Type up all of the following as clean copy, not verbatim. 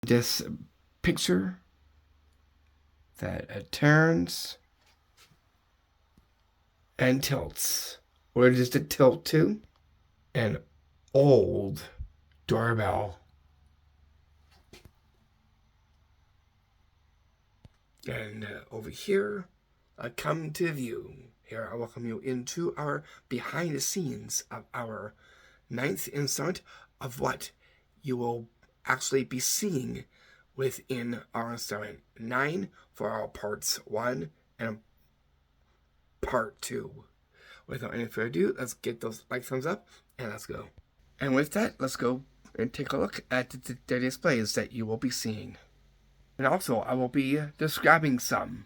this picture that turns and tilts. Where does it tilt to? An old doorbell. And over here, I come to view. Here, I welcome you into our behind the scenes of our 9th installment of what you will actually be seeing within our installment 9 for our parts 1 and part 2. Without any further ado, let's get those like thumbs up and let's go. And with that, let's go and take a look at the displays that you will be seeing. And also, I will be describing some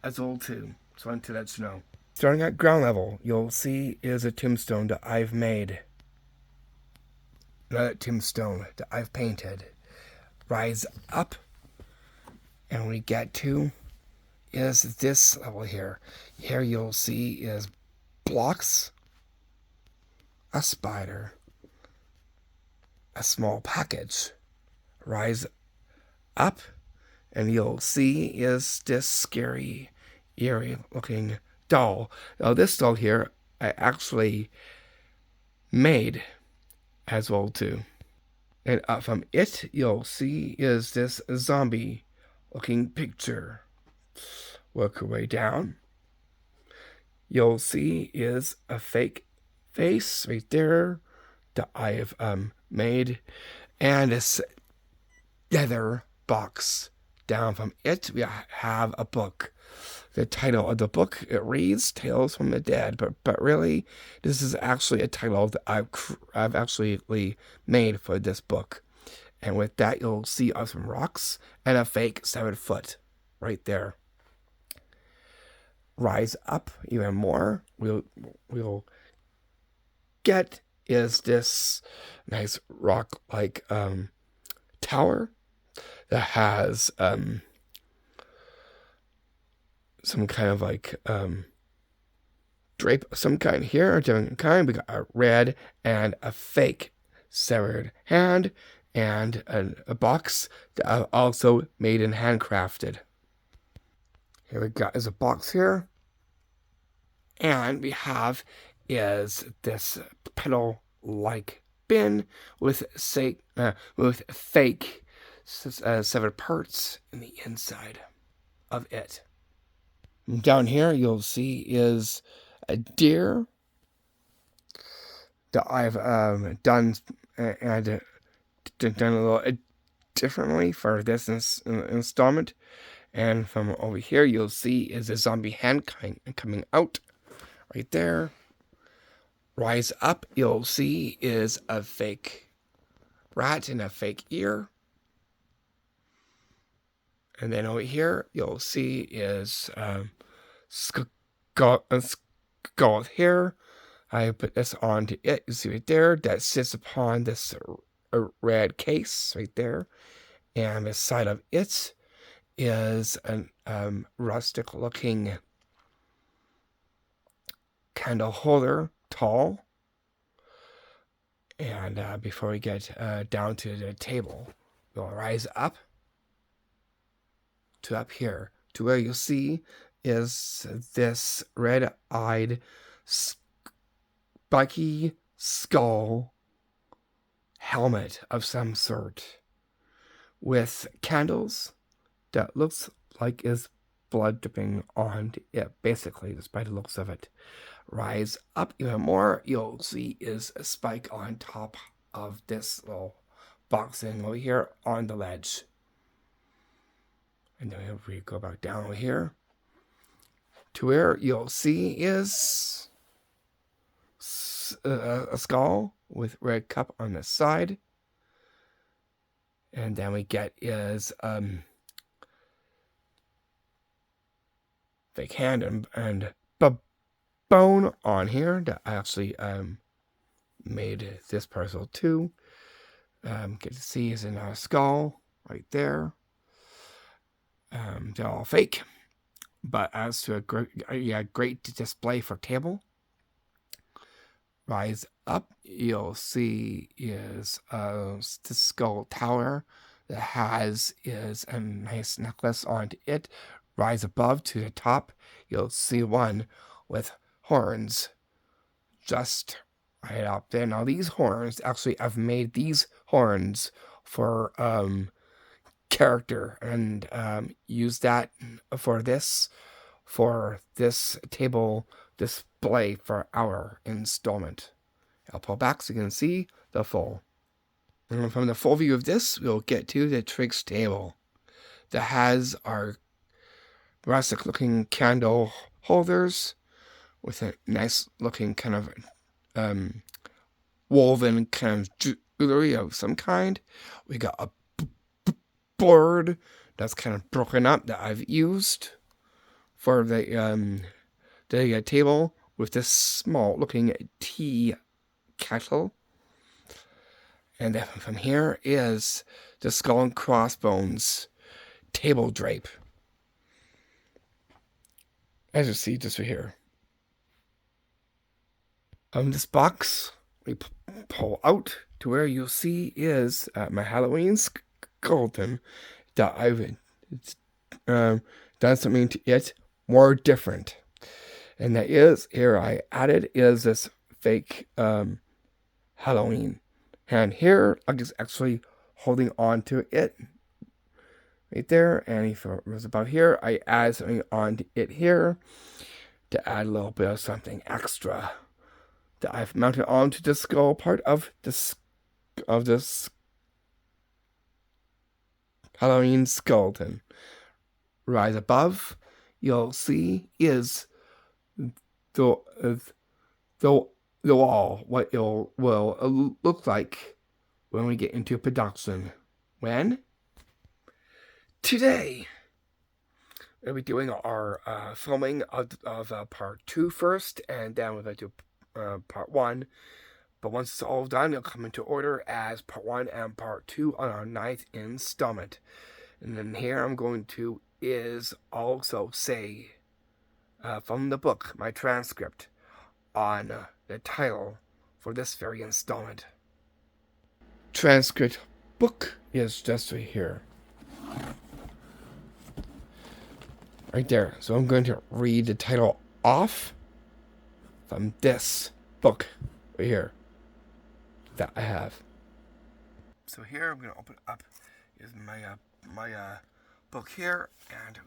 as well too, so I want to let you know. Starting at ground level, you'll see is a tombstone that I've made. Another tombstone that I've painted. Rise up, and we get to is this level here. Here you'll see is blocks, a spider, a small package. Rise up, and you'll see is this scary, eerie looking doll. Now this doll here I actually made as well too. And up from it you'll see is this zombie looking picture. Work your way down. You'll see is a fake face right there that I've made, and this leather box. Down from it we have a book. The title of the book, it reads Tales from the Dead, but really this is actually a title that I've actually made for this book. And with that you'll see some rocks and a fake 7-foot right there. Rise up even more. We'll get is this nice rock like tower that has some kind of like drape of some kind here, different kind. We got a red and a fake severed hand and a box that I've also made and handcrafted. Here we got is a box here, and we have is this pedal like bin with fake severed parts in the inside of it. Down here you'll see is a deer that I've done and done a little differently for this installment. And from over here you'll see is a zombie hand coming out right there. Rise up, you'll see is a fake rat and a fake ear. And then over here you'll see is skull here. I put this onto it. You see right there that sits upon this red case right there. And beside of it is a rustic looking candle holder, tall. And before we get down to the table, we'll rise up to up here to where you'll see is this red-eyed spiky skull helmet of some sort with candles that looks like is blood dripping on it, basically, despite the looks of it. Rise up even more, you'll see is a spike on top of this little boxing over here on the ledge. And then we go back down over here to where you'll see is a skull with red cup on the side. And then we get is fake hand and bone on here that I actually made this parcel too. Get to see is in our skull right there. They're all fake, but as to a great display for table. Rise up, you'll see is the skull tower that has is a nice necklace on it. Rise above to the top, you'll see one with horns just right up there. Now these horns, actually I've made these horns for character and use that for this table display for our installment. I'll pull back so you can see the full. And from the full view of this, we'll get to the Trig's table that has our rustic looking candle holders with a nice looking kind of woven kind of jewelry of some kind. We got a board that's kind of broken up that I've used for the table with this small looking tea kettle. And then from here is the skull and crossbones table drape. As you see just right here. This box we pull out to where you'll see is my Halloween skeleton that I've done something to it more different. And that is, here I added is this fake Halloween. And here I'm just actually holding on to it right there. And if it was about here, I add something on to it here to add a little bit of something extra that I've mounted onto the skull part of this Halloween skeleton. Rise above, you'll see is the wall, what it will look like when we get into production. When? Today. We'll be doing our filming of part 2 first, and then we'll do part 1. But once it's all done, it'll come into order as part 1 and part 2 on our 9th installment. And then here I'm going to is also say from the book, my transcript, on the title for this very installment. Transcript book is just right here. Right there. So I'm going to read the title off from this book right here that I have. So here I'm going to open up is my book here, and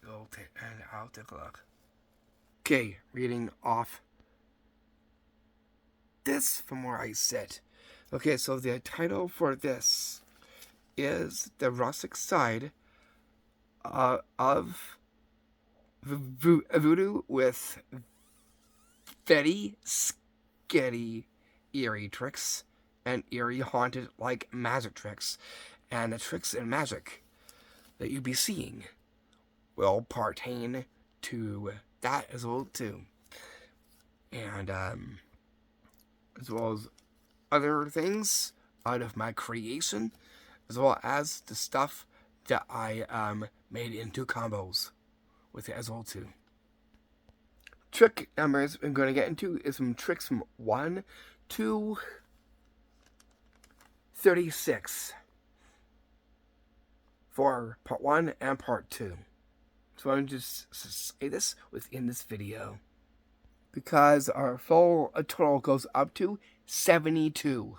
I'll take a look. Okay, reading off this from where I sit. Okay, so the title for this is The Rustic Side of Voodoo with very scary, eerie tricks and eerie haunted like magic tricks. And the tricks and magic that you'll be seeing will pertain to that as well too. And as well as other things out of my creation, as well as the stuff that I made into combos with it as well too. Trick numbers I'm going to get into is some tricks from 1 to 36 for part 1 and part 2. So I'm just say this within this video, because our full total goes up to 72.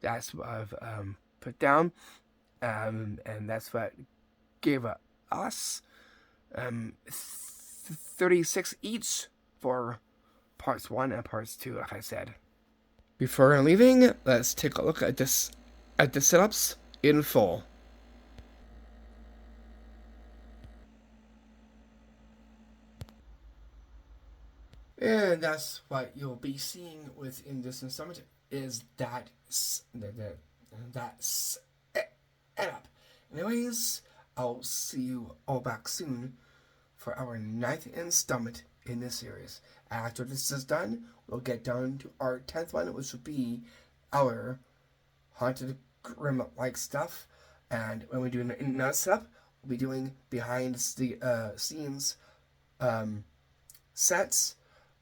That's what I've put down, and that's what gave us 36 each for parts 1 and parts 2, like I said. Before leaving, let's take a look at the setups in full. And that's what you'll be seeing within this installment is that setup. Anyways, I'll see you all back soon for our 9th installment in this series. After this is done, we'll get down to our 10th one, which will be our haunted grim-like stuff. And when we do another setup, we'll be doing behind the scenes sets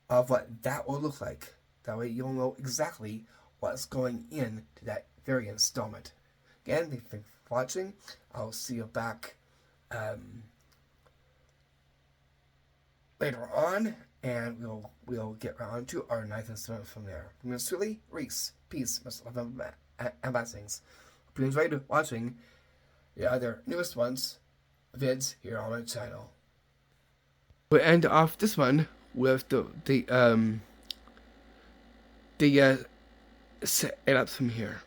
of what that will look like. That way you'll know exactly what's going into that very installment. Again, thank you for watching. I'll see you back later on, and we'll get around to our ninth installment from there. From yours truly, Rhys. Peace, much love and blessings. Hope you enjoyed watching the other newest ones, vids here on my channel. We'll end off this one with the setup from here.